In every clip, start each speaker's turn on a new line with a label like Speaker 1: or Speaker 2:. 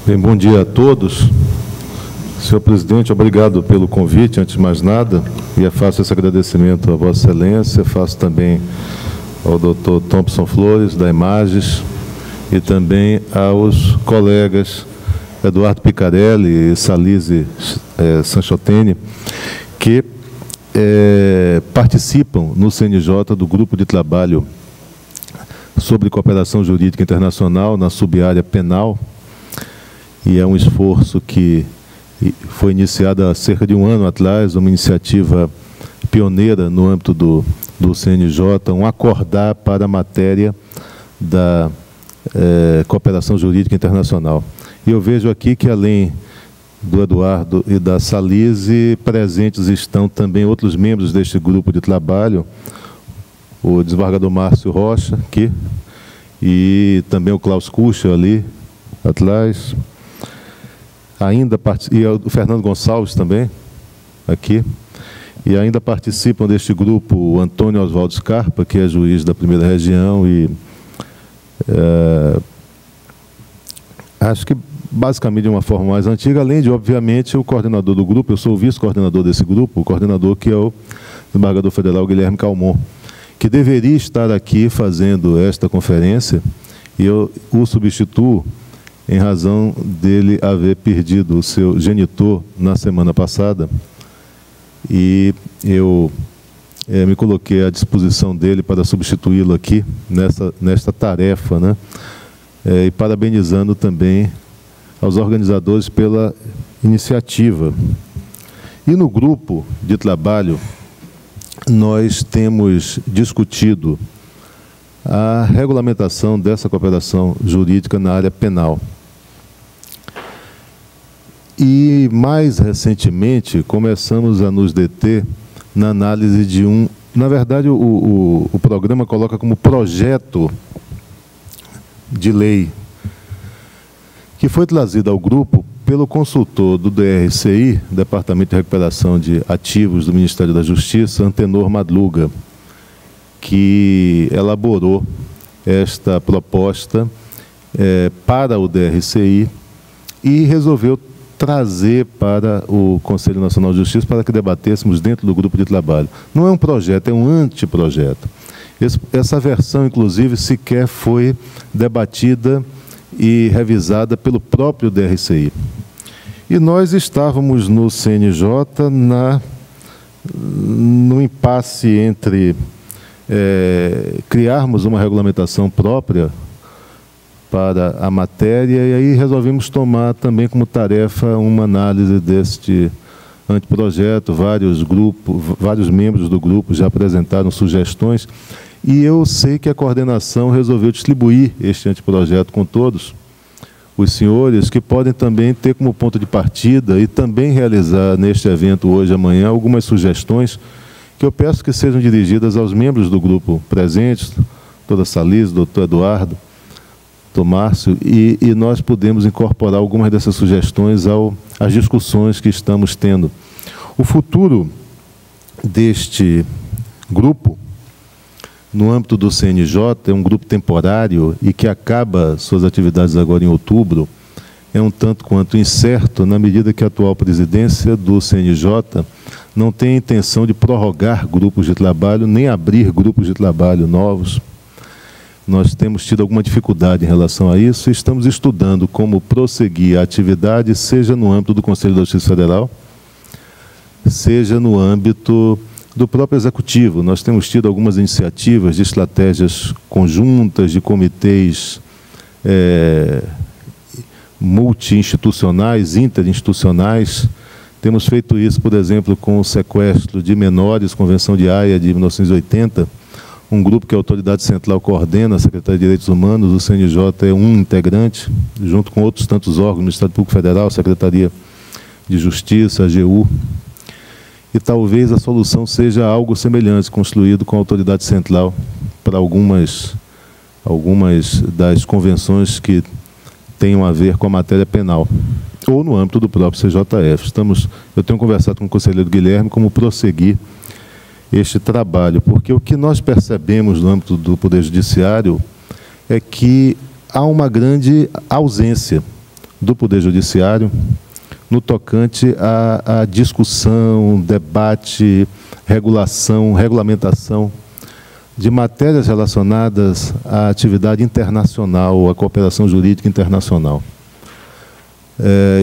Speaker 1: Bem, bom dia a todos. Senhor presidente, obrigado pelo convite, antes de mais nada, e faço esse agradecimento a Vossa Excelência, faço também ao Dr. Thompson Flores, da Images, e também aos colegas Eduardo Picarelli e Salise Sanchotene, que participam no CNJ do Grupo de Trabalho sobre Cooperação Jurídica Internacional na subárea penal, e é um esforço que foi iniciado há cerca de um ano atrás, uma iniciativa pioneira no âmbito do CNJ, um acordar para a matéria da cooperação jurídica internacional. E eu vejo aqui que, além do Eduardo e da Salise, presentes estão também outros membros deste grupo de trabalho, o desembargador Márcio Rocha, aqui, e também o Klaus Kuchel, ali atrás, e o Fernando Gonçalves também, aqui, e ainda participam deste grupo o Antônio Oswaldo Scarpa, que é juiz da primeira região, e acho que basicamente de uma forma mais antiga, além de, obviamente, o coordenador do grupo. Eu sou o vice-coordenador desse grupo, o coordenador que é o desembargador federal Guilherme Calmon, que deveria estar aqui fazendo esta conferência, e eu o substituo em razão dele haver perdido o seu genitor na semana passada, e eu me coloquei à disposição dele para substituí-lo aqui nesta tarefa, né? E parabenizando também aos organizadores pela iniciativa. E no grupo de trabalho, nós temos discutido a regulamentação dessa cooperação jurídica na área penal. E, mais recentemente, começamos a nos deter na análise de Na verdade, o programa coloca como projeto de lei, que foi trazido ao grupo pelo consultor do DRCI, Departamento de Recuperação de Ativos do Ministério da Justiça, Antenor Madluga, que elaborou esta proposta para o DRCI e resolveu trazer para o Conselho Nacional de Justiça para que debatêssemos dentro do grupo de trabalho. Não é um projeto, é um anteprojeto. Essa versão, inclusive, sequer foi debatida e revisada pelo próprio DRCI. E nós estávamos no CNJ no impasse entre criarmos uma regulamentação própria para a matéria, e aí resolvemos tomar também como tarefa uma análise deste anteprojeto. Vários membros do grupo já apresentaram sugestões, e eu sei que a coordenação resolveu distribuir este anteprojeto com todos os senhores, que podem também ter como ponto de partida e também realizar neste evento hoje e amanhã algumas sugestões que eu peço que sejam dirigidas aos membros do grupo presentes, doutora Salise, doutor Eduardo, doutor Márcio, e nós podemos incorporar algumas dessas sugestões às discussões que estamos tendo. O futuro deste grupo, no âmbito do CNJ, é um grupo temporário e que acaba suas atividades agora em outubro, é um tanto quanto incerto, na medida que a atual presidência do CNJ não tem a intenção de prorrogar grupos de trabalho, nem abrir grupos de trabalho novos. Nós temos tido alguma dificuldade em relação a isso e estamos estudando como prosseguir a atividade, seja no âmbito do Conselho da Justiça Federal, seja no âmbito do próprio Executivo. Nós temos tido algumas iniciativas de estratégias conjuntas, de comitês multi-institucionais, interinstitucionais. Temos feito isso, por exemplo, com o sequestro de menores, Convenção de Haia de 1980, um grupo que a Autoridade Central coordena, a Secretaria de Direitos Humanos, o CNJ é um integrante, junto com outros tantos órgãos, Ministério Público Federal, Secretaria de Justiça, AGU. E talvez a solução seja algo semelhante, construído com a Autoridade Central para algumas das convenções que tenham a ver com a matéria penal, ou no âmbito do próprio CJF. Eu tenho conversado com o conselheiro Guilherme como prosseguir este trabalho, porque o que nós percebemos no âmbito do Poder Judiciário é que há uma grande ausência, do Poder Judiciário no tocante à discussão, debate, regulação, regulamentação de matérias relacionadas à atividade internacional, à cooperação jurídica internacional.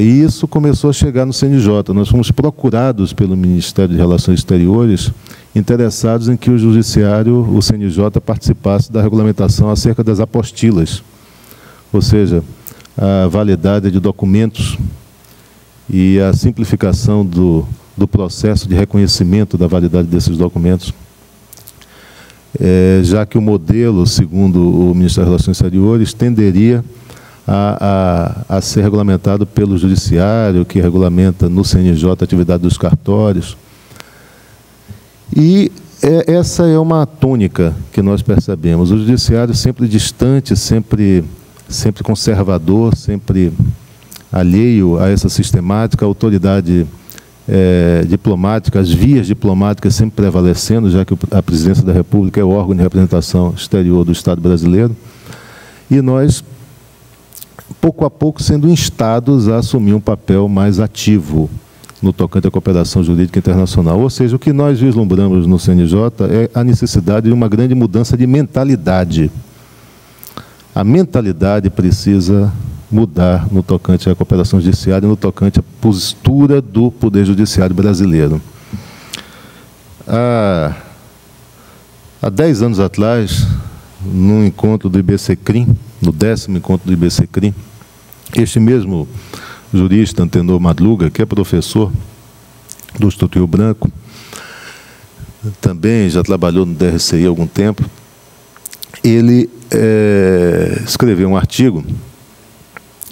Speaker 1: E isso começou a chegar no CNJ. Nós fomos procurados pelo Ministério de Relações Exteriores, interessados em que o Judiciário, o CNJ, participasse da regulamentação acerca das apostilas, ou seja, a validade de documentos e a simplificação do processo de reconhecimento da validade desses documentos, já que o modelo, segundo o Ministério das Relações Exteriores, tenderia a ser regulamentado pelo Judiciário, que regulamenta no CNJ a atividade dos cartórios. E essa é uma tônica que nós percebemos. O Judiciário sempre distante, sempre conservador, sempre alheio a essa sistemática, a autoridade diplomática, as vias diplomáticas sempre prevalecendo, já que a Presidência da República é o órgão de representação exterior do Estado brasileiro, e nós, pouco a pouco, sendo instados a assumir um papel mais ativo no tocante à cooperação jurídica internacional. Ou seja, o que nós vislumbramos no CNJ é a necessidade de uma grande mudança de mentalidade. A mentalidade precisa mudar no tocante à cooperação judiciária, no tocante à postura do Poder Judiciário brasileiro. Há 10 anos atrás, num encontro do IBCCRIM, no 10º encontro do IBCCRIM, este mesmo jurista, Antenor Madruga, que é professor do Instituto Rio Branco, também já trabalhou no DRCI há algum tempo, ele escreveu um artigo,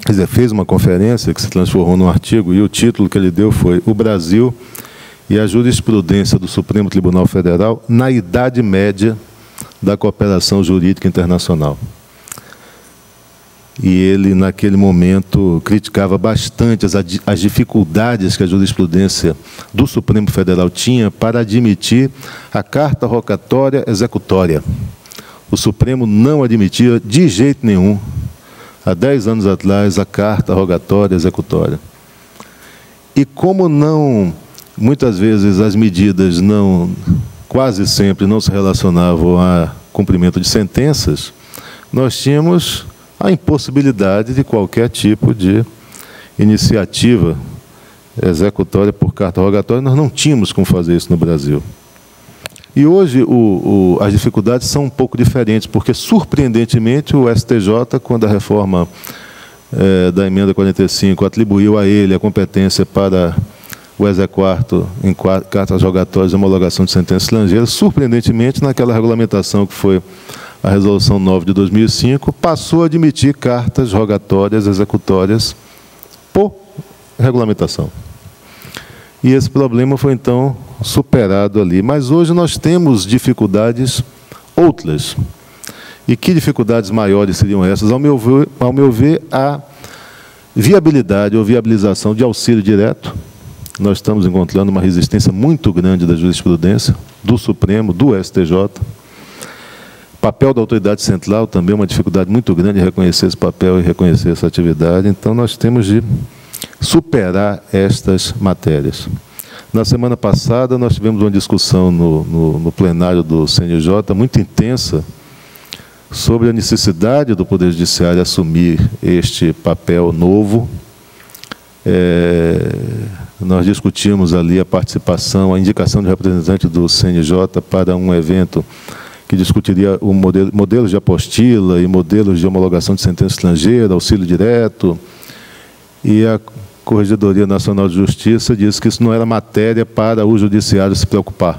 Speaker 1: quer dizer, fez uma conferência que se transformou num artigo, e o título que ele deu foi "O Brasil e a jurisprudência do Supremo Tribunal Federal na Idade Média da Cooperação Jurídica Internacional". E ele, naquele momento, criticava bastante as dificuldades que a jurisprudência do Supremo Federal tinha para admitir a carta rogatória executória. O Supremo não admitia de jeito nenhum, há 10 anos atrás, a carta rogatória executória. E como muitas vezes as medidas quase sempre não se relacionavam a cumprimento de sentenças, nós tínhamos a impossibilidade de qualquer tipo de iniciativa executória por carta rogatória. Nós não tínhamos como fazer isso no Brasil. E hoje as dificuldades são um pouco diferentes, porque, surpreendentemente, o STJ, quando a reforma da emenda 45 atribuiu a ele a competência para o exequatur em cartas rogatórias de homologação de sentença estrangeira, surpreendentemente, naquela regulamentação que foi a Resolução 9 de 2005, passou a admitir cartas rogatórias executórias por regulamentação. E esse problema foi, então, superado ali. Mas hoje nós temos dificuldades outras. E que dificuldades maiores seriam essas? Ao meu ver, a viabilidade ou viabilização de auxílio direto. Nós estamos encontrando uma resistência muito grande da jurisprudência, do Supremo, do STJ. O papel da autoridade central também é uma dificuldade muito grande em reconhecer esse papel e reconhecer essa atividade. Então, nós temos de superar estas matérias. Na semana passada, nós tivemos uma discussão no plenário do CNJ muito intensa sobre a necessidade do Poder Judiciário assumir este papel novo. Nós discutimos ali a participação, a indicação de representante do CNJ para um evento que discutiria o modelos de apostila e modelos de homologação de sentença estrangeira, auxílio direto, e a Corregedoria Nacional de Justiça disse que isso não era matéria para o Judiciário se preocupar.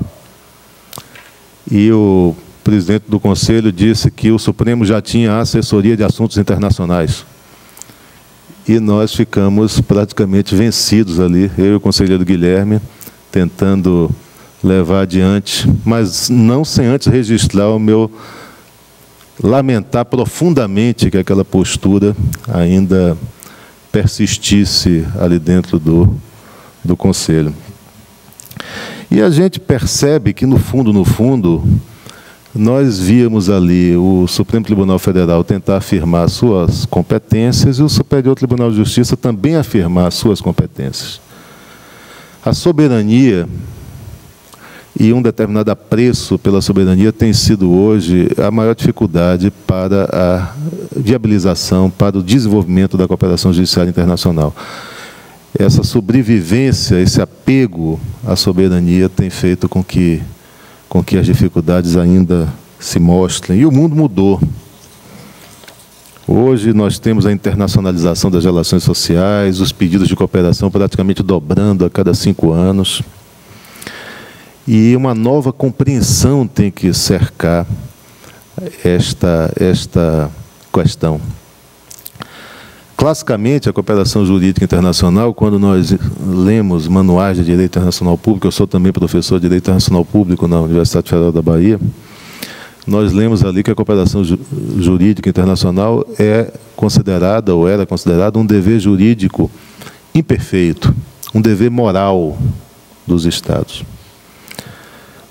Speaker 1: E o presidente do Conselho disse que o Supremo já tinha a assessoria de assuntos internacionais. E nós ficamos praticamente vencidos ali, eu e o conselheiro Guilherme, tentando levar adiante, mas não sem antes registrar o meu lamentar profundamente que aquela postura ainda persistisse ali dentro do Conselho. E a gente percebe que, no fundo, nós víamos ali o Supremo Tribunal Federal tentar afirmar suas competências e o Superior Tribunal de Justiça também afirmar suas competências. A soberania e um determinado apreço pela soberania tem sido hoje a maior dificuldade para a viabilização, para o desenvolvimento da cooperação judiciária internacional. Essa sobrevivência, esse apego à soberania tem feito com que as dificuldades ainda se mostrem. E o mundo mudou. Hoje nós temos a internacionalização das relações sociais, os pedidos de cooperação praticamente dobrando a cada 5 anos. E uma nova compreensão tem que cercar esta questão. Classicamente, a cooperação jurídica internacional, quando nós lemos manuais de direito internacional público, eu sou também professor de direito internacional público na Universidade Federal da Bahia, nós lemos ali que a cooperação jurídica internacional é considerada, ou era considerada, um dever jurídico imperfeito, um dever moral dos Estados.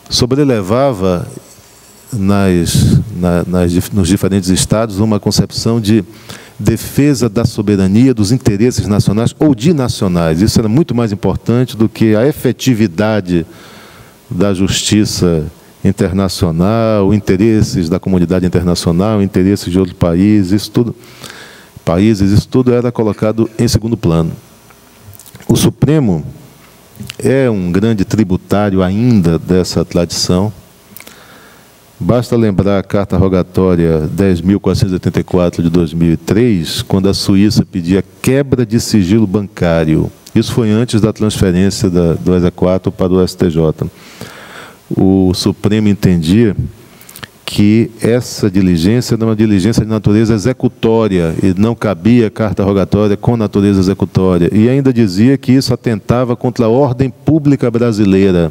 Speaker 1: Sobrelevava nos diferentes Estados uma concepção de defesa da soberania, dos interesses nacionais ou dinacionais. Isso era muito mais importante do que a efetividade da justiça internacional, interesses da comunidade internacional, interesses de outro país, isso tudo era colocado em segundo plano. O Supremo é um grande tributário ainda dessa tradição. Basta lembrar a Carta Rogatória 10.484 de 2003, quando a Suíça pedia quebra de sigilo bancário. Isso foi antes da transferência do exequatur para o STJ. O Supremo entendia que essa diligência era uma diligência de natureza executória e não cabia carta rogatória com natureza executória. E ainda dizia que isso atentava contra a ordem pública brasileira.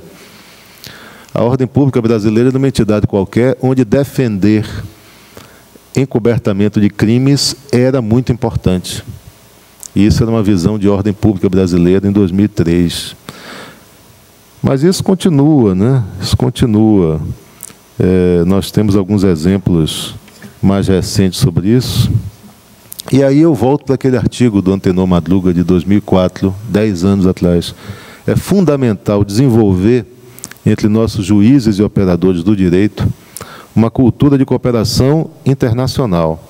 Speaker 1: A ordem pública brasileira é uma entidade qualquer onde defender encobertamento de crimes era muito importante. E isso era uma visão de ordem pública brasileira em 2003. Mas isso continua, né? Isso continua. Nós temos alguns exemplos mais recentes sobre isso. E aí eu volto para aquele artigo do Antenor Madruga de 2004, 10 anos atrás. É fundamental desenvolver entre nossos juízes e operadores do direito uma cultura de cooperação internacional.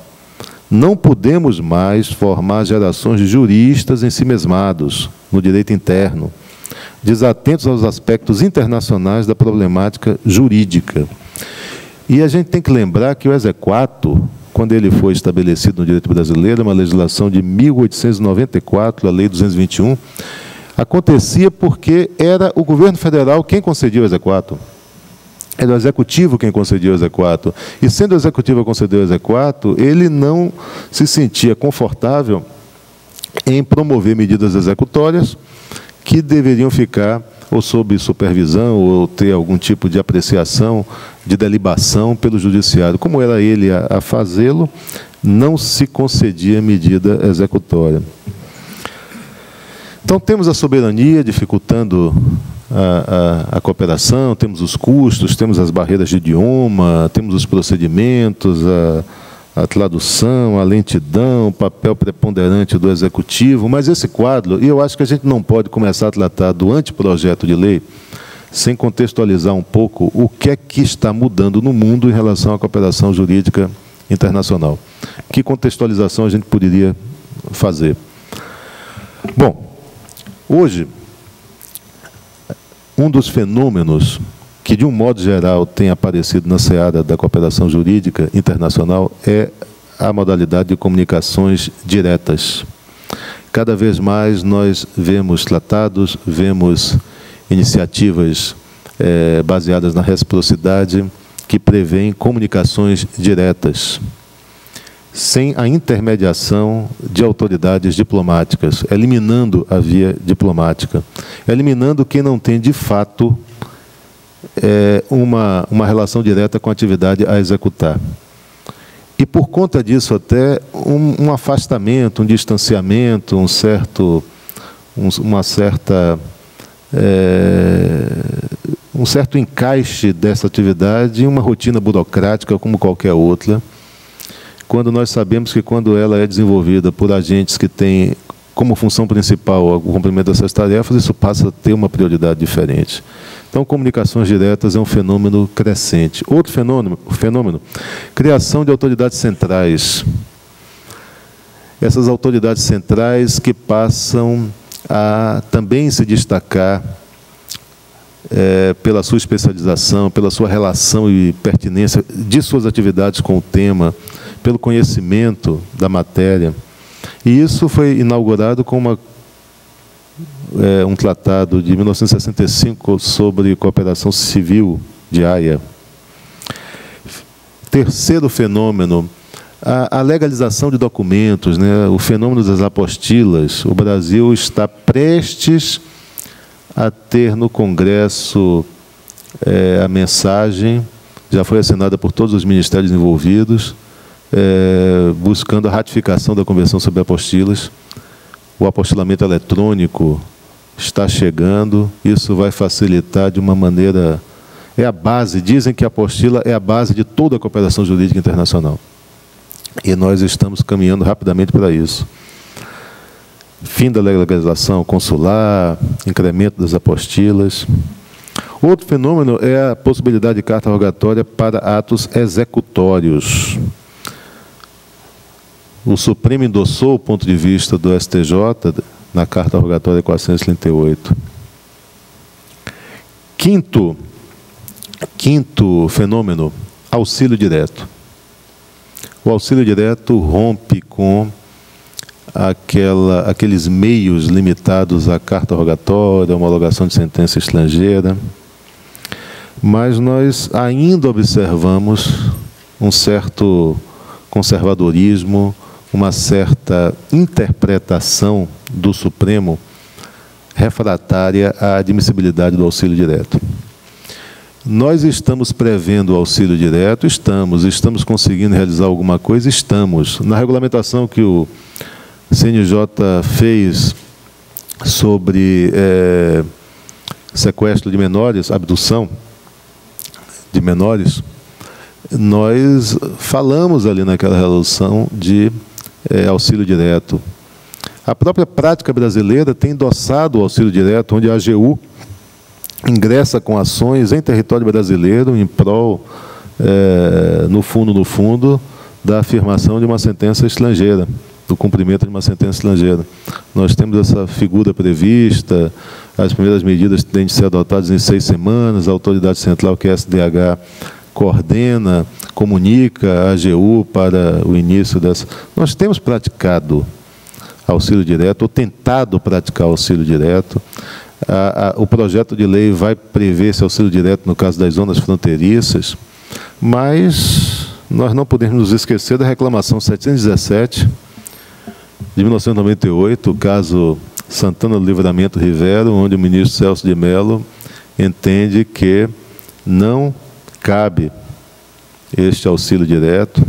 Speaker 1: Não podemos mais formar gerações de juristas ensimesmados no direito interno, desatentos aos aspectos internacionais da problemática jurídica. E a gente tem que lembrar que o exequatur, quando ele foi estabelecido no direito brasileiro, uma legislação de 1894, a Lei 221, acontecia porque era o governo federal quem concedia o exequatur. Era o executivo quem concedia o exequatur. E sendo o executivo a conceder o exequatur, ele não se sentia confortável em promover medidas executórias que deveriam ficar ou sob supervisão ou ter algum tipo de apreciação, de delibação pelo judiciário. Como era ele a fazê-lo, não se concedia medida executória. Então, temos a soberania dificultando a cooperação, temos os custos, temos as barreiras de idioma, temos os procedimentos, a tradução, a lentidão, o papel preponderante do executivo, mas esse quadro, e eu acho que a gente não pode começar a tratar do anteprojeto de lei sem contextualizar um pouco o que é que está mudando no mundo em relação à cooperação jurídica internacional. Que contextualização a gente poderia fazer? Bom, hoje, um dos fenômenos que, de um modo geral, tem aparecido na seara da cooperação jurídica internacional é a modalidade de comunicações diretas. Cada vez mais nós vemos tratados, vemos iniciativas baseadas na reciprocidade que prevêem comunicações diretas, sem a intermediação de autoridades diplomáticas, eliminando a via diplomática, eliminando quem não tem, de fato, uma relação direta com a atividade a executar. E, por conta disso, até um afastamento, um distanciamento, um certo encaixe dessa atividade em uma rotina burocrática como qualquer outra, quando nós sabemos que quando ela é desenvolvida por agentes que têm como função principal o cumprimento dessas tarefas, isso passa a ter uma prioridade diferente. Então, comunicações diretas é um fenômeno crescente. Outro fenômeno, criação de autoridades centrais. Essas autoridades centrais que passam a também se destacar pela sua especialização, pela sua relação e pertinência de suas atividades com o tema, pelo conhecimento da matéria. E isso foi inaugurado com um tratado de 1965 sobre cooperação civil de Haia. Terceiro fenômeno, a legalização de documentos, né? O fenômeno das apostilas. O Brasil está prestes a ter no Congresso a mensagem, já foi assinada por todos os ministérios envolvidos, buscando a ratificação da Convenção sobre Apostilas. O apostilamento eletrônico está chegando, isso vai facilitar de uma maneira... É a base, dizem que a apostila é a base de toda a cooperação jurídica internacional. E nós estamos caminhando rapidamente para isso. Fim da legalização consular, incremento das apostilas. Outro fenômeno é a possibilidade de carta rogatória para atos executórios. O Supremo endossou o ponto de vista do STJ na Carta Rogatória 438. Quinto fenômeno, auxílio direto. O auxílio direto rompe com aqueles meios limitados à carta rogatória, homologação de sentença estrangeira, mas nós ainda observamos um certo conservadorismo, uma certa interpretação do Supremo refratária à admissibilidade do auxílio direto. Nós estamos prevendo o auxílio direto? Estamos conseguindo realizar alguma coisa? Estamos. Na regulamentação que o CNJ fez sobre sequestro de menores, abdução de menores, nós falamos ali naquela resolução de auxílio direto. A própria prática brasileira tem endossado o auxílio direto, onde a AGU ingressa com ações em território brasileiro em prol, no fundo, da afirmação de uma sentença estrangeira, do cumprimento de uma sentença estrangeira. Nós temos essa figura prevista, as primeiras medidas têm de ser adotadas em 6 semanas, a autoridade central, que é a SDH, coordena, comunica a AGU para o início dessa... Nós temos praticado auxílio direto, ou tentado praticar auxílio direto. O projeto de lei vai prever esse auxílio direto no caso das zonas fronteiriças, mas nós não podemos nos esquecer da reclamação 717 de 1998, o caso Santana do Livramento Rivero, onde o ministro Celso de Mello entende que não cabe este auxílio direto.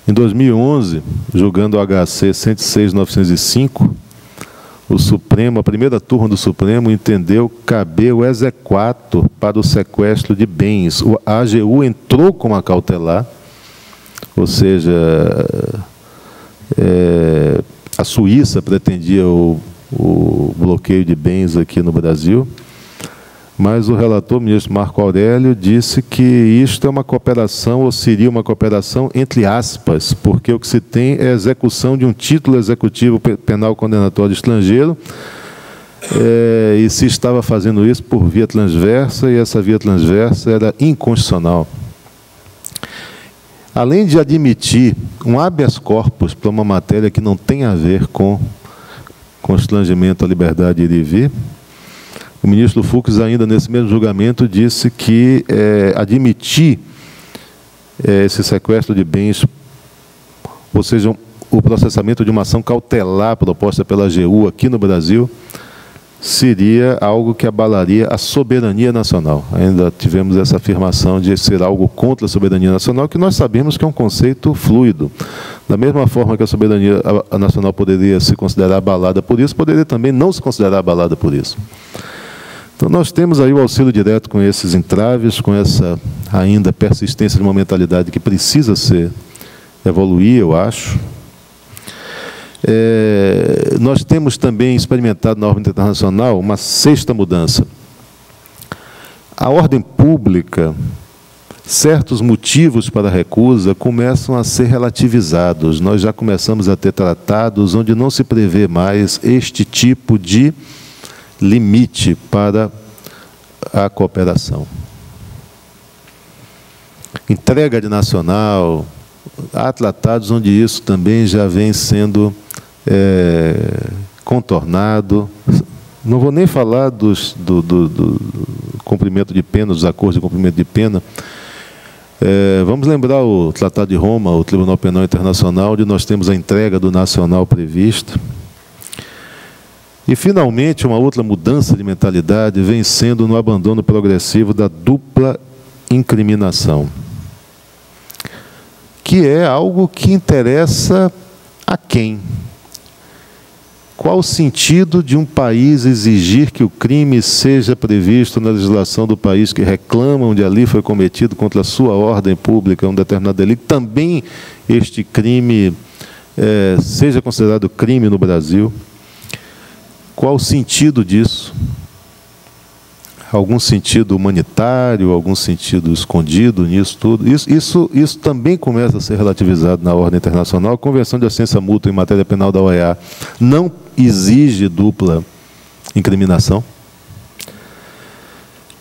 Speaker 1: Em 2011, julgando o HC 106.905, o Supremo, a primeira turma do Supremo, entendeu caber o exequatur para o sequestro de bens. A AGU entrou com uma cautelar, ou seja, a Suíça pretendia o bloqueio de bens aqui no Brasil, mas o relator, o ministro Marco Aurélio, disse que isto é uma cooperação, ou seria uma cooperação entre aspas, porque o que se tem é a execução de um título executivo penal condenatório estrangeiro, e se estava fazendo isso por via transversa, e essa via transversa era inconstitucional. Além de admitir um habeas corpus para uma matéria que não tem a ver com constrangimento à liberdade de ir e vir, o ministro Fux, ainda nesse mesmo julgamento, disse que admitir esse sequestro de bens, ou seja, o processamento de uma ação cautelar proposta pela AGU aqui no Brasil, seria algo que abalaria a soberania nacional. Ainda tivemos essa afirmação de ser algo contra a soberania nacional, que nós sabemos que é um conceito fluido. Da mesma forma que a soberania nacional poderia se considerar abalada por isso, poderia também não se considerar abalada por isso. Então, nós temos aí o auxílio direto com esses entraves, com essa ainda persistência de uma mentalidade que precisa evoluir, eu acho. Nós temos também experimentado na ordem internacional uma sexta mudança. A ordem pública, certos motivos para a recusa começam a ser relativizados. Nós já começamos a ter tratados onde não se prevê mais este tipo de limite para a cooperação. Entrega de nacional, há tratados onde isso também já vem sendo contornado. Não vou nem falar do cumprimento de pena, dos acordos de cumprimento de pena. Vamos lembrar o Tratado de Roma, o Tribunal Penal Internacional, onde nós temos a entrega do nacional prevista. E, finalmente, uma outra mudança de mentalidade vem sendo no abandono progressivo da dupla incriminação, que é algo que interessa a quem? Qual o sentido de um país exigir que o crime seja previsto na legislação do país que reclama onde ali foi cometido contra a sua ordem pública um determinado delito? Também este crime seja considerado crime no Brasil? Qual o sentido disso? Algum sentido humanitário, algum sentido escondido nisso tudo? Isso também começa a ser relativizado na ordem internacional. A Convenção de Assistência Mútua em Matéria Penal da OEA não exige dupla incriminação,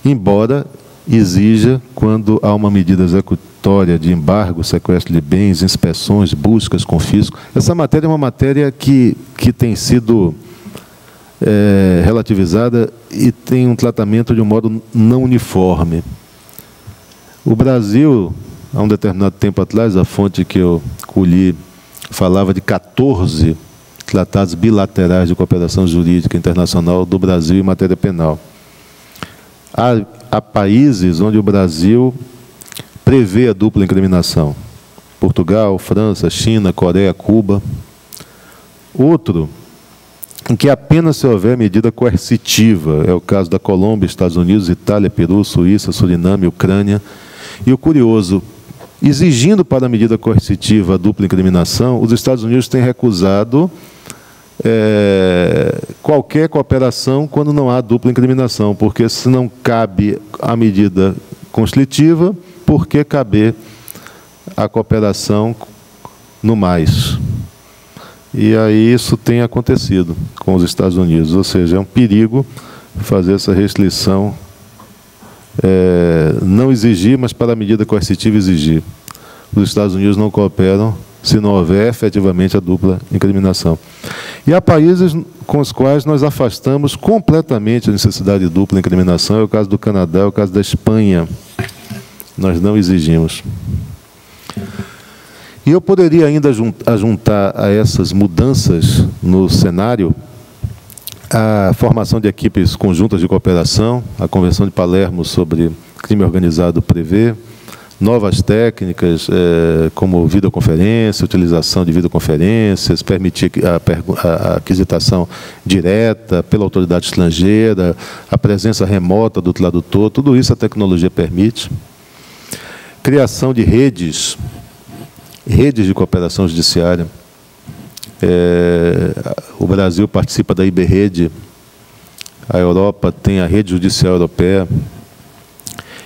Speaker 1: embora exija quando há uma medida executória de embargo, sequestro de bens, inspeções, buscas, confisco. Essa matéria é uma matéria que tem sido relativizada e tem um tratamento de um modo não uniforme. O Brasil, há um determinado tempo atrás, a fonte que eu colhi falava de 14 tratados bilaterais de cooperação jurídica internacional do Brasil em matéria penal. Há países onde o Brasil prevê a dupla incriminação. Portugal, França, China, Coreia, Cuba. Outro em que apenas se houver medida coercitiva, é o caso da Colômbia, Estados Unidos, Itália, Peru, Suíça, Suriname, Ucrânia. E o curioso, exigindo para a medida coercitiva a dupla incriminação, os Estados Unidos têm recusado qualquer cooperação quando não há dupla incriminação, porque se não cabe a medida constritiva, por que caber a cooperação no mais? E aí isso tem acontecido com os Estados Unidos, ou seja, é um perigo fazer essa restrição, não exigir, mas para a medida coercitiva exigir. Os Estados Unidos não cooperam se não houver efetivamente a dupla incriminação. E há países com os quais nós afastamos completamente a necessidade de dupla incriminação, é o caso do Canadá, é o caso da Espanha. Nós não exigimos. E eu poderia ainda juntar a essas mudanças no cenário a formação de equipes conjuntas de cooperação, a Convenção de Palermo sobre crime organizado prevê, novas técnicas como videoconferência, utilização de videoconferências, permitir a aquisitação direta pela autoridade estrangeira, a presença remota do tradutor, tudo isso a tecnologia permite. Criação de redes de cooperação judiciária. O Brasil participa da IBRede, a Europa tem a Rede Judicial Europeia.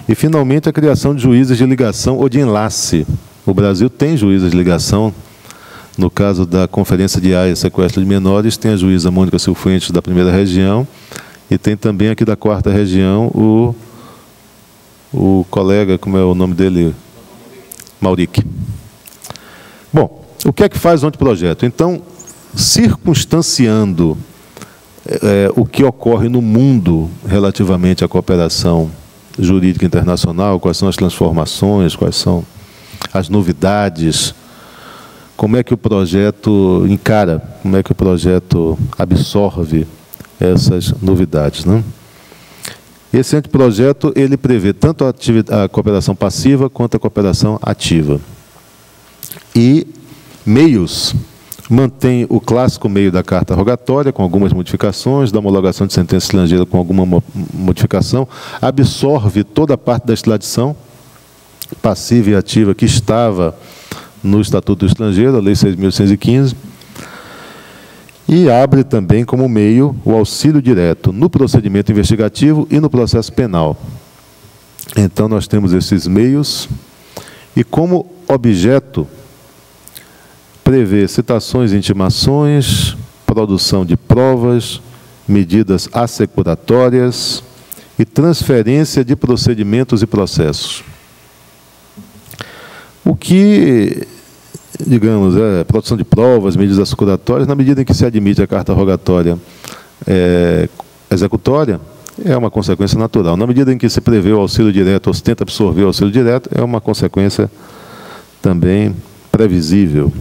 Speaker 1: E, finalmente, a criação de juízes de ligação ou de enlace. O Brasil tem juízes de ligação. No caso da Conferência de Haia, sequestro de menores, tem a juíza Mônica Silfuentes da 1ª Região e tem também aqui da 4ª Região o colega, como é o nome dele? Mauric. Bom, o que é que faz o anteprojeto? Então, circunstanciando o que ocorre no mundo relativamente à cooperação jurídica internacional, quais são as transformações, quais são as novidades, como é que o projeto encara, como é que o projeto absorve essas novidades, né? Esse anteprojeto, ele prevê tanto a cooperação passiva quanto a cooperação ativa. E meios mantém o clássico meio da carta rogatória, com algumas modificações, da homologação de sentença estrangeira com alguma modificação, absorve toda a parte da extradição passiva e ativa que estava no Estatuto do Estrangeiro, a Lei 6.115, e abre também como meio o auxílio direto no procedimento investigativo e no processo penal. Então, nós temos esses meios, e como objeto, prevê citações e intimações, produção de provas, medidas assecuratórias e transferência de procedimentos e processos. O que, digamos, é produção de provas, medidas assecuratórias, na medida em que se admite a carta rogatória executória, é uma consequência natural. Na medida em que se prevê o auxílio direto, ou se tenta absorver o auxílio direto, é uma consequência também previsível.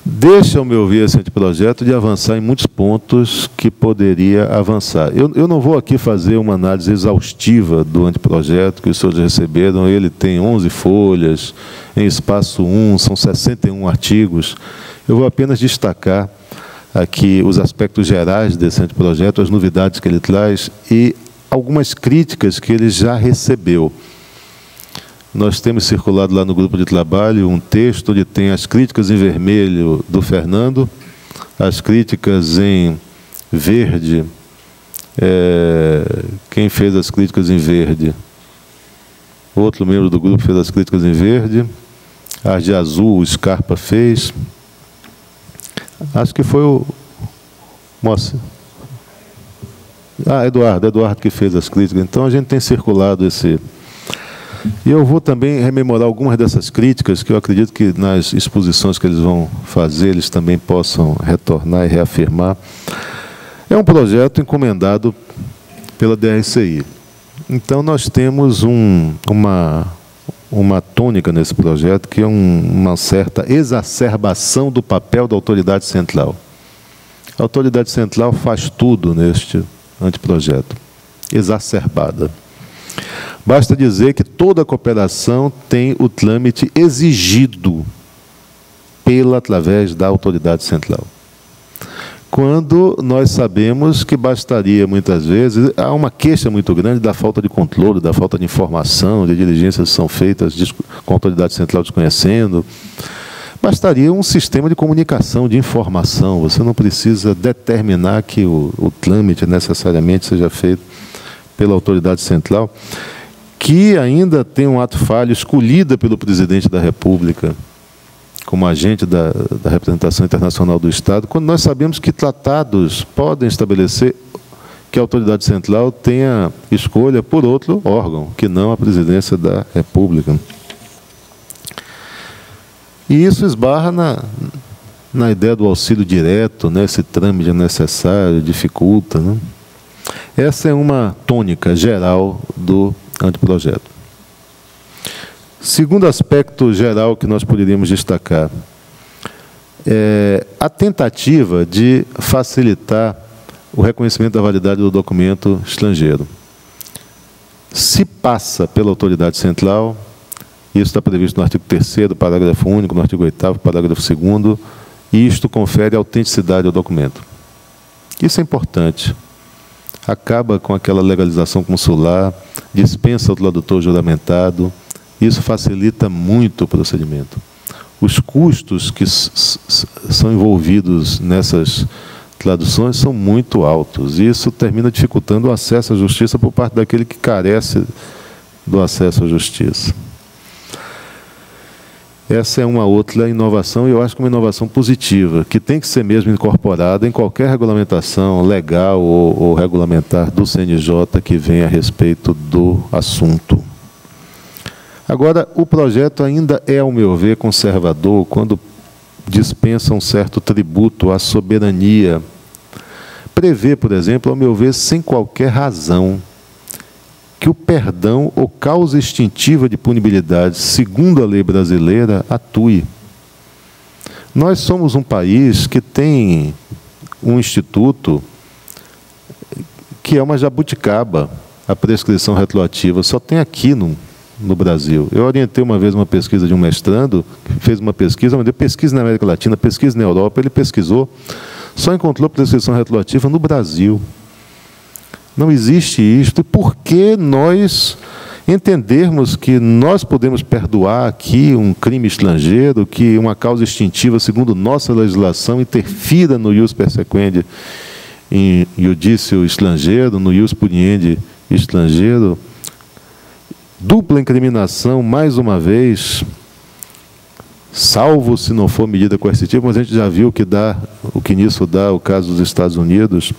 Speaker 1: Deixa, ao meu ver, esse anteprojeto de avançar em muitos pontos que poderia avançar. Eu não vou aqui fazer uma análise exaustiva do anteprojeto que os senhores receberam. Ele tem 11 folhas, em espaço 1, são 61 artigos. Eu vou apenas destacar aqui os aspectos gerais desse anteprojeto, as novidades que ele traz e algumas críticas que ele já recebeu. Nós temos circulado lá no grupo de trabalho um texto onde tem as críticas em vermelho do Fernando, as críticas em verde. Quem fez as críticas em verde? Outro membro do grupo fez as críticas em verde. As de azul, o Scarpa fez. Acho que foi o... Moça. Eduardo que fez as críticas. Então, a gente tem circulado esse... E eu vou também rememorar algumas dessas críticas, que eu acredito que nas exposições que eles vão fazer, eles também possam retornar e reafirmar. É um projeto encomendado pela DRCI. Então, nós temos uma tônica nesse projeto, que é uma certa exacerbação do papel da autoridade central. A autoridade central faz tudo neste anteprojeto, exacerbada. Basta dizer que toda a cooperação tem o trâmite exigido através da autoridade central. Quando nós sabemos que bastaria, muitas vezes, há uma queixa muito grande da falta de controle, da falta de informação, de diligências que são feitas com a autoridade central desconhecendo. Bastaria um sistema de comunicação, de informação. Você não precisa determinar que o trâmite necessariamente seja feito pela autoridade central, que ainda tem um ato falho, escolhida pelo presidente da República como agente da representação internacional do Estado, quando nós sabemos que tratados podem estabelecer que a autoridade central tenha escolha por outro órgão, que não a presidência da República. E isso esbarra na ideia do auxílio direto, né? Esse trâmite é necessário, dificulta, né? Essa é uma tônica geral do anteprojeto. Segundo aspecto geral que nós poderíamos destacar, é a tentativa de facilitar o reconhecimento da validade do documento estrangeiro. Se passa pela autoridade central, isso está previsto no artigo 3º, parágrafo único, no artigo 8º, parágrafo 2º, e isto confere autenticidade ao documento. Isso é importante. Acaba com aquela legalização consular, dispensa o tradutor juramentado. Isso facilita muito o procedimento. Os custos que são envolvidos nessas traduções são muito altos. E isso termina dificultando o acesso à justiça por parte daquele que carece do acesso à justiça. Essa é uma outra inovação, e eu acho que uma inovação positiva, que tem que ser mesmo incorporada em qualquer regulamentação legal ou regulamentar do CNJ que venha a respeito do assunto. Agora, o projeto ainda é, ao meu ver, conservador quando dispensa um certo tributo à soberania. Prevê, por exemplo, ao meu ver, sem qualquer razão, que o perdão ou causa extintiva de punibilidade, segundo a lei brasileira, atue. Nós somos um país que tem um instituto que é uma jabuticaba, a prescrição retroativa. Só tem aqui no Brasil. Eu orientei uma vez uma pesquisa de um mestrando, que fez uma pesquisa, mas pesquisa na América Latina, pesquisa na Europa, ele pesquisou, só encontrou prescrição retroativa no Brasil. Não existe isto. E por que nós entendermos que nós podemos perdoar aqui um crime estrangeiro, que uma causa extintiva, segundo nossa legislação, interfira no ius persequendi em iudício estrangeiro, no ius puniendi estrangeiro, dupla incriminação, mais uma vez, salvo se não for medida coercitiva, mas a gente já viu o que nisso dá o caso dos Estados Unidos.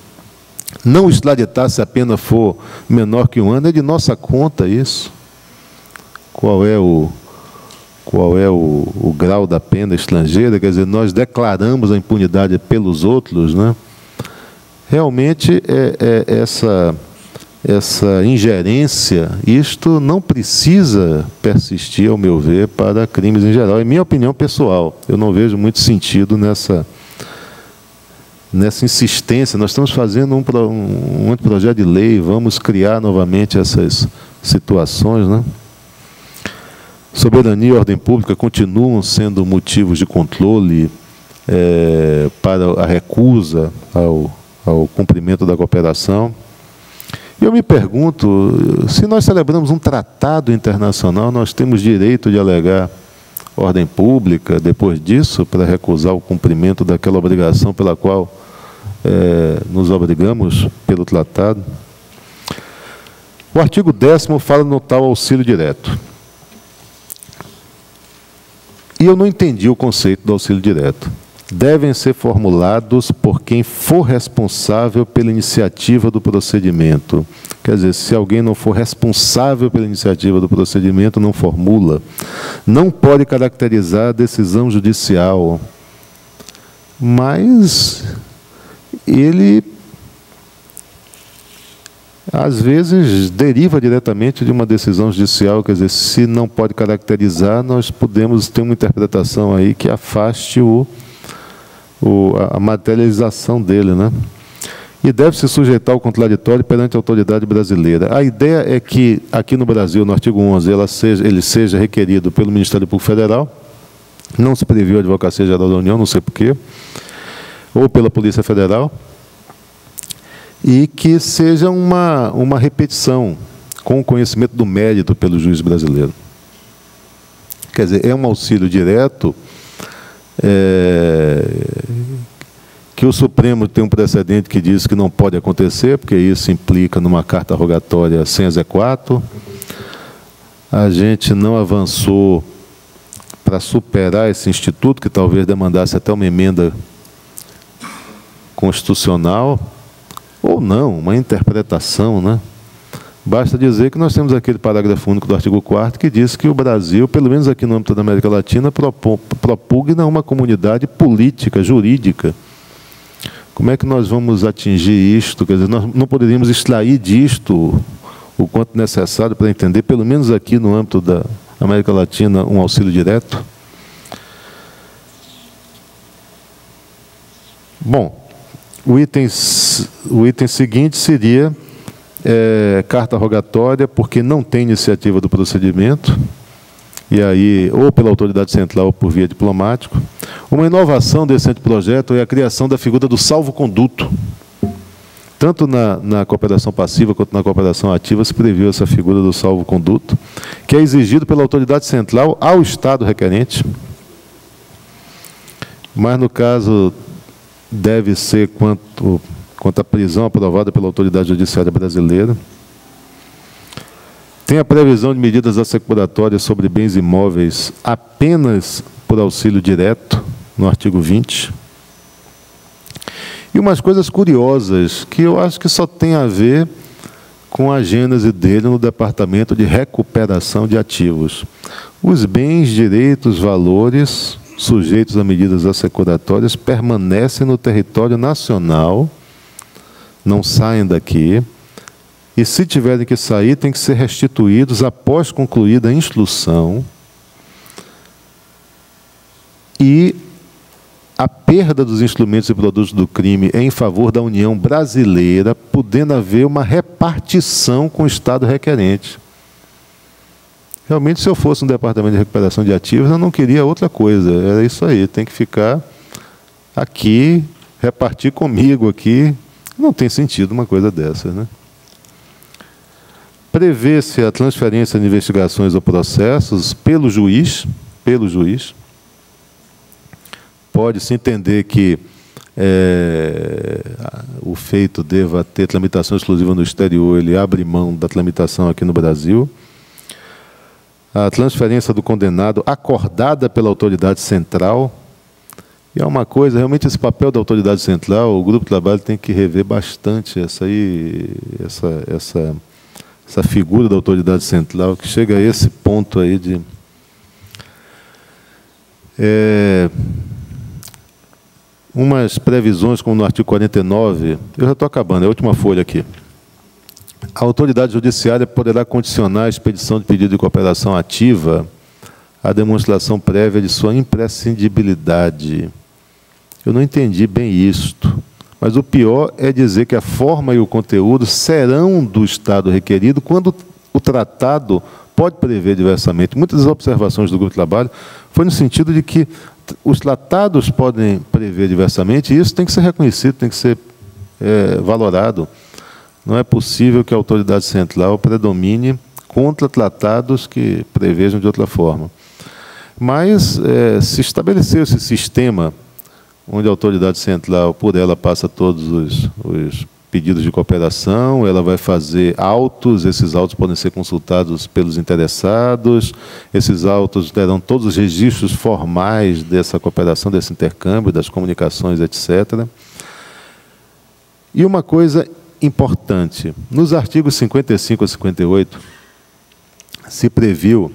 Speaker 1: Não extraditar se a pena for menor que 1 ano, é de nossa conta isso. Qual é o grau da pena estrangeira? Quer dizer, nós declaramos a impunidade pelos outros, né? Realmente, essa ingerência, isto não precisa persistir, ao meu ver, para crimes em geral. É minha opinião pessoal. Eu não vejo muito sentido nessa insistência. Nós estamos fazendo um anteprojeto de lei, vamos criar novamente essas situações, né? Soberania e ordem pública continuam sendo motivos de controle para a recusa ao cumprimento da cooperação. E eu me pergunto, se nós celebramos um tratado internacional, nós temos direito de alegar ordem pública, depois disso, para recusar o cumprimento daquela obrigação pela qual nos obrigamos pelo tratado? O artigo 10º fala no tal auxílio direto. E eu não entendi o conceito do auxílio direto. Devem ser formulados por quem for responsável pela iniciativa do procedimento. Quer dizer, se alguém não for responsável pela iniciativa do procedimento, não formula. Não pode caracterizar a decisão judicial. Mas ele, às vezes, deriva diretamente de uma decisão judicial. Quer dizer, se não pode caracterizar, nós podemos ter uma interpretação aí que afaste a materialização dele, né? E deve se sujeitar ao contraditório perante a autoridade brasileira. A ideia é que, aqui no Brasil, no artigo 11, ele seja requerido pelo Ministério Público Federal, não se previu a Advocacia Geral da União, não sei porquê, ou pela Polícia Federal, e que seja uma repetição, com o conhecimento do mérito pelo juiz brasileiro. Quer dizer, é um auxílio direto, que o Supremo tem um precedente que diz que não pode acontecer, porque isso implica numa carta rogatória sem exequatur. A gente não avançou para superar esse instituto, que talvez demandasse até uma emenda constitucional, ou não, uma interpretação, né? Basta dizer que nós temos aquele parágrafo único do artigo 4º que diz que o Brasil, pelo menos aqui no âmbito da América Latina, propugna uma comunidade política, jurídica. Como é que nós vamos atingir isto? Quer dizer, nós não poderíamos extrair disto o quanto necessário para entender, pelo menos aqui no âmbito da América Latina, um auxílio direto? Bom, o item seguinte seria carta rogatória, porque não tem iniciativa do procedimento, e aí, ou pela autoridade central ou por via diplomática. Uma inovação desse anteprojeto é a criação da figura do salvo-conduto. Tanto na cooperação passiva quanto na cooperação ativa se previu essa figura do salvo-conduto, que é exigido pela autoridade central ao Estado requerente, mas no caso deve ser quanto à prisão aprovada pela autoridade judiciária brasileira. Tem a previsão de medidas assecuratórias sobre bens imóveis apenas por auxílio direto, no artigo 20. E umas coisas curiosas, que eu acho que só tem a ver com a gênese dele no Departamento de Recuperação de Ativos. Os bens, direitos, valores sujeitos a medidas assecuratórias permanecem no território nacional, não saem daqui, e se tiverem que sair, têm que ser restituídos após concluída a instrução e a perda dos instrumentos e produtos do crime em favor da União Brasileira, podendo haver uma repartição com o Estado requerente. Realmente, se eu fosse um departamento de recuperação de ativos, eu não queria outra coisa. Era isso aí, tem que ficar aqui, repartir comigo aqui. Não tem sentido uma coisa dessa, né? Prevê-se a transferência de investigações ou processos pelo juiz. Pode-se entender que o feito deva ter tramitação exclusiva no exterior, ele abre mão da tramitação aqui no Brasil. A transferência do condenado acordada pela autoridade central. E é uma coisa, realmente esse papel da autoridade central, o grupo de trabalho tem que rever bastante essa figura da autoridade central, que chega a esse ponto aí de... umas previsões, como no artigo 49, eu já estou acabando, é a última folha aqui. A autoridade judiciária poderá condicionar a expedição de pedido de cooperação ativa à demonstração prévia de sua imprescindibilidade. Eu não entendi bem isto, mas o pior é dizer que a forma e o conteúdo serão do Estado requerido quando o tratado pode prever diversamente. Muitas das observações do grupo de trabalho foi no sentido de que os tratados podem prever diversamente e isso tem que ser reconhecido, tem que ser valorado. Não é possível que a autoridade central predomine contra tratados que prevejam de outra forma. Mas, se estabeleceu esse sistema onde a autoridade central, por ela, passa todos os pedidos de cooperação, ela vai fazer autos, esses autos podem ser consultados pelos interessados, esses autos terão todos os registros formais dessa cooperação, desse intercâmbio, das comunicações, etc. E uma coisa importante, nos artigos 55 a 58, se previu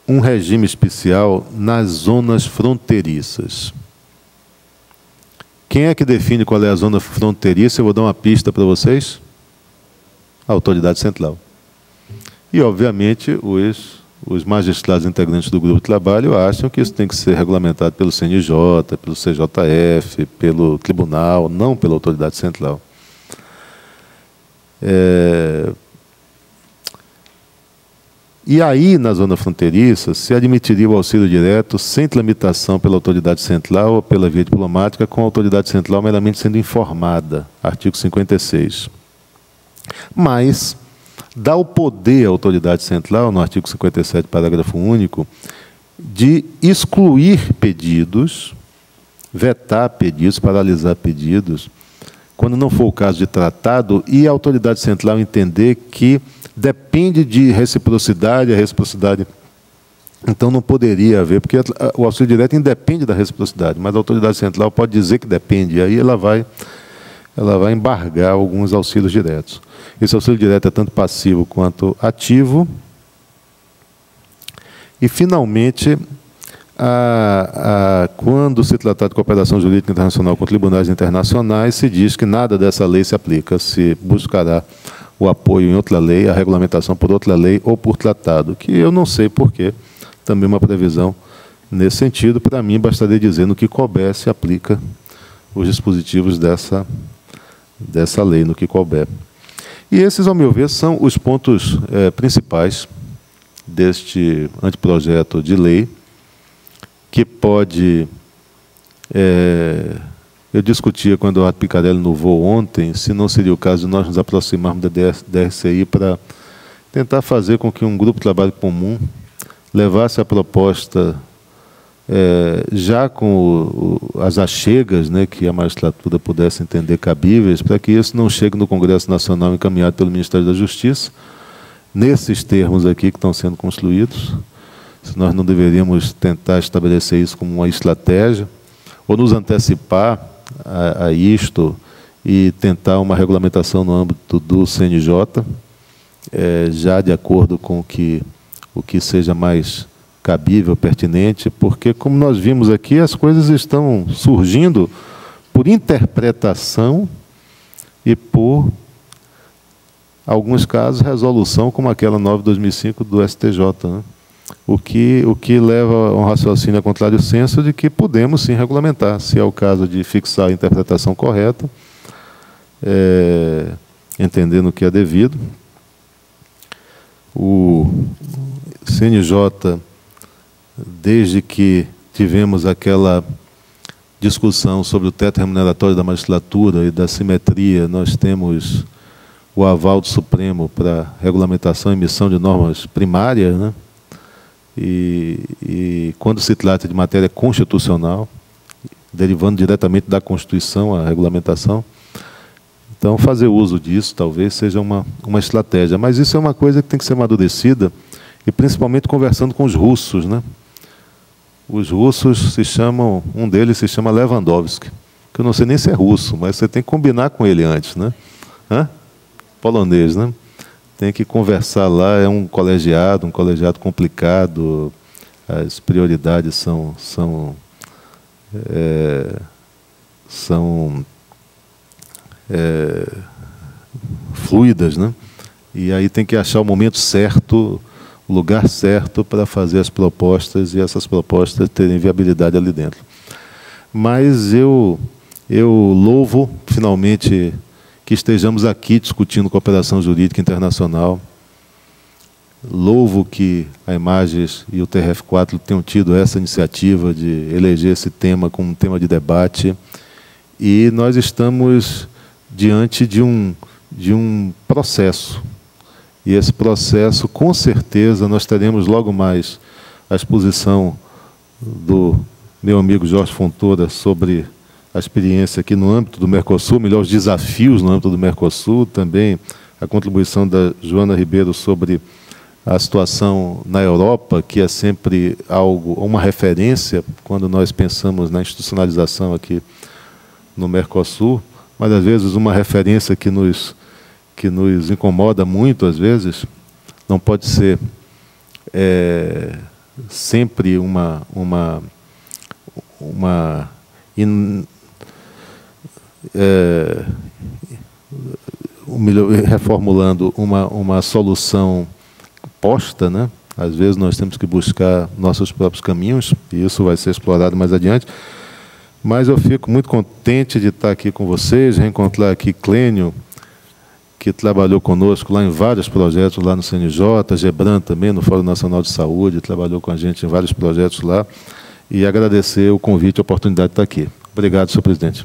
Speaker 1: um regime especial nas zonas fronteiriças. Quem é que define qual é a zona fronteiriça? Eu vou dar uma pista para vocês. A autoridade central. E, obviamente, os magistrados integrantes do grupo de trabalho acham que isso tem que ser regulamentado pelo CNJ, pelo CJF, pelo tribunal, não pela autoridade central. E aí, na zona fronteiriça, se admitiria o auxílio direto sem tramitação pela autoridade central ou pela via diplomática, com a autoridade central meramente sendo informada. Artigo 56. Mas dá o poder à autoridade central, no artigo 57, parágrafo único, de excluir pedidos, vetar pedidos, paralisar pedidos, quando não for o caso de tratado, e a autoridade central entender que depende de reciprocidade, a reciprocidade, então não poderia haver, porque o auxílio direto independe da reciprocidade, mas a autoridade central pode dizer que depende, e aí ela vai embargar alguns auxílios diretos. Esse auxílio direto é tanto passivo quanto ativo. E, finalmente, quando se tratar de cooperação jurídica internacional com tribunais internacionais, se diz que nada dessa lei se aplica, se buscará o apoio em outra lei, a regulamentação por outra lei ou por tratado, que eu não sei porquê, também uma previsão nesse sentido. Para mim, bastaria dizer no que couber se aplica os dispositivos dessa lei, no que couber. E esses, ao meu ver, são os pontos principais deste anteprojeto de lei, que pode... eu discutia com o Eduardo Picarelli no voo ontem, se não seria o caso de nós nos aproximarmos da DRCI para tentar fazer com que um grupo de trabalho comum levasse a proposta já com as achegas, né, que a magistratura pudesse entender cabíveis, para que isso não chegue no Congresso Nacional encaminhado pelo Ministério da Justiça, nesses termos aqui que estão sendo construídos. Se nós não deveríamos tentar estabelecer isso como uma estratégia, ou nos antecipar a isto e tentar uma regulamentação no âmbito do CNJ, já de acordo com o que seja mais cabível, pertinente, porque, como nós vimos aqui, as coisas estão surgindo por interpretação e por, alguns casos, resolução, como aquela 9/2005 do STJ, né? O que leva a um raciocínio a contrário senso de que podemos sim regulamentar, se é o caso de fixar a interpretação correta, entendendo o que é devido. CNJ, desde que tivemos aquela discussão sobre o teto remuneratório da magistratura e da simetria, nós temos o aval do Supremo para regulamentação e emissão de normas primárias, né? E quando se trata de matéria constitucional, derivando diretamente da Constituição a regulamentação, então fazer uso disso talvez seja uma estratégia. Mas isso é uma coisa que tem que ser amadurecida, e principalmente conversando com os russos, né? Os russos se chamam, um deles se chama Lewandowski, que eu não sei nem se é russo, mas você tem que combinar com ele antes, né? Polonês, né? Tem que conversar lá, é um colegiado complicado, as prioridades são fluidas, né? E aí tem que achar o momento certo, o lugar certo para fazer as propostas e essas propostas terem viabilidade ali dentro. Mas eu louvo, finalmente, que estejamos aqui discutindo cooperação jurídica internacional. Louvo que a Images e o TRF4 tenham tido essa iniciativa de eleger esse tema como um tema de debate. E nós estamos diante de um processo. E esse processo, com certeza, nós teremos logo mais a exposição do meu amigo Jorge Fontoura sobre a experiência aqui no âmbito do Mercosul, melhor, os desafios no âmbito do Mercosul, também a contribuição da Joana Ribeiro sobre a situação na Europa, que é sempre uma referência quando nós pensamos na institucionalização aqui no Mercosul, mas às vezes uma referência que nos incomoda muito, às vezes, não pode ser sempre reformulando uma solução posta, né? Às vezes nós temos que buscar nossos próprios caminhos, e isso vai ser explorado mais adiante. Mas eu fico muito contente de estar aqui com vocês, reencontrar aqui Clênio, que trabalhou conosco lá em vários projetos lá no CNJ, Gebran também, no Fórum Nacional de Saúde, trabalhou com a gente em vários projetos lá, e agradecer o convite e a oportunidade de estar aqui. Obrigado, senhor presidente.